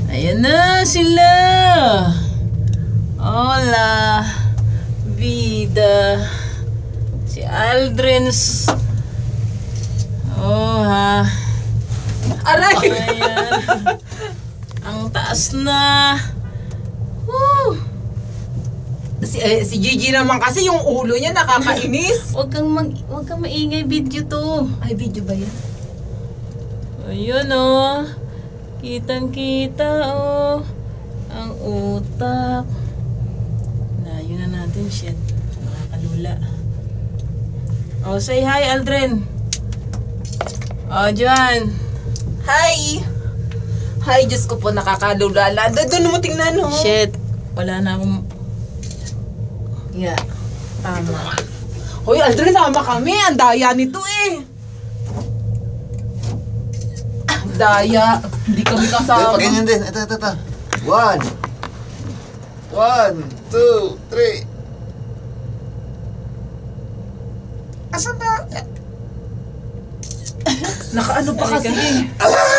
Ayan na sila. Hola, vida. Si Aldrins. Oh ha. Aray! Ayan. Ang taas na. Woo! Si Gigi naman kasi yung ulo niya nakakainis. Huwag kang maingay, video to. Ay, video ba yan? Ayun oh. Kitang-kita oh. Ang utak. Layo na natin, shit. Nakakalula. Oh, say hi, Aldrin. Oh, Joan. Hi! Hi, Diyos ko po, nakakalulala. Doon mo tingnan, no? Shit. Wala na akong... Yeah, tama. Hoy, Aldrin, sama kami. Ang daya nito eh. Ang daya. Hindi kami kasama. Pag ganyan din. Ito. 1, 2, 3. Asan ba? Nakaano pa kasi. Ah!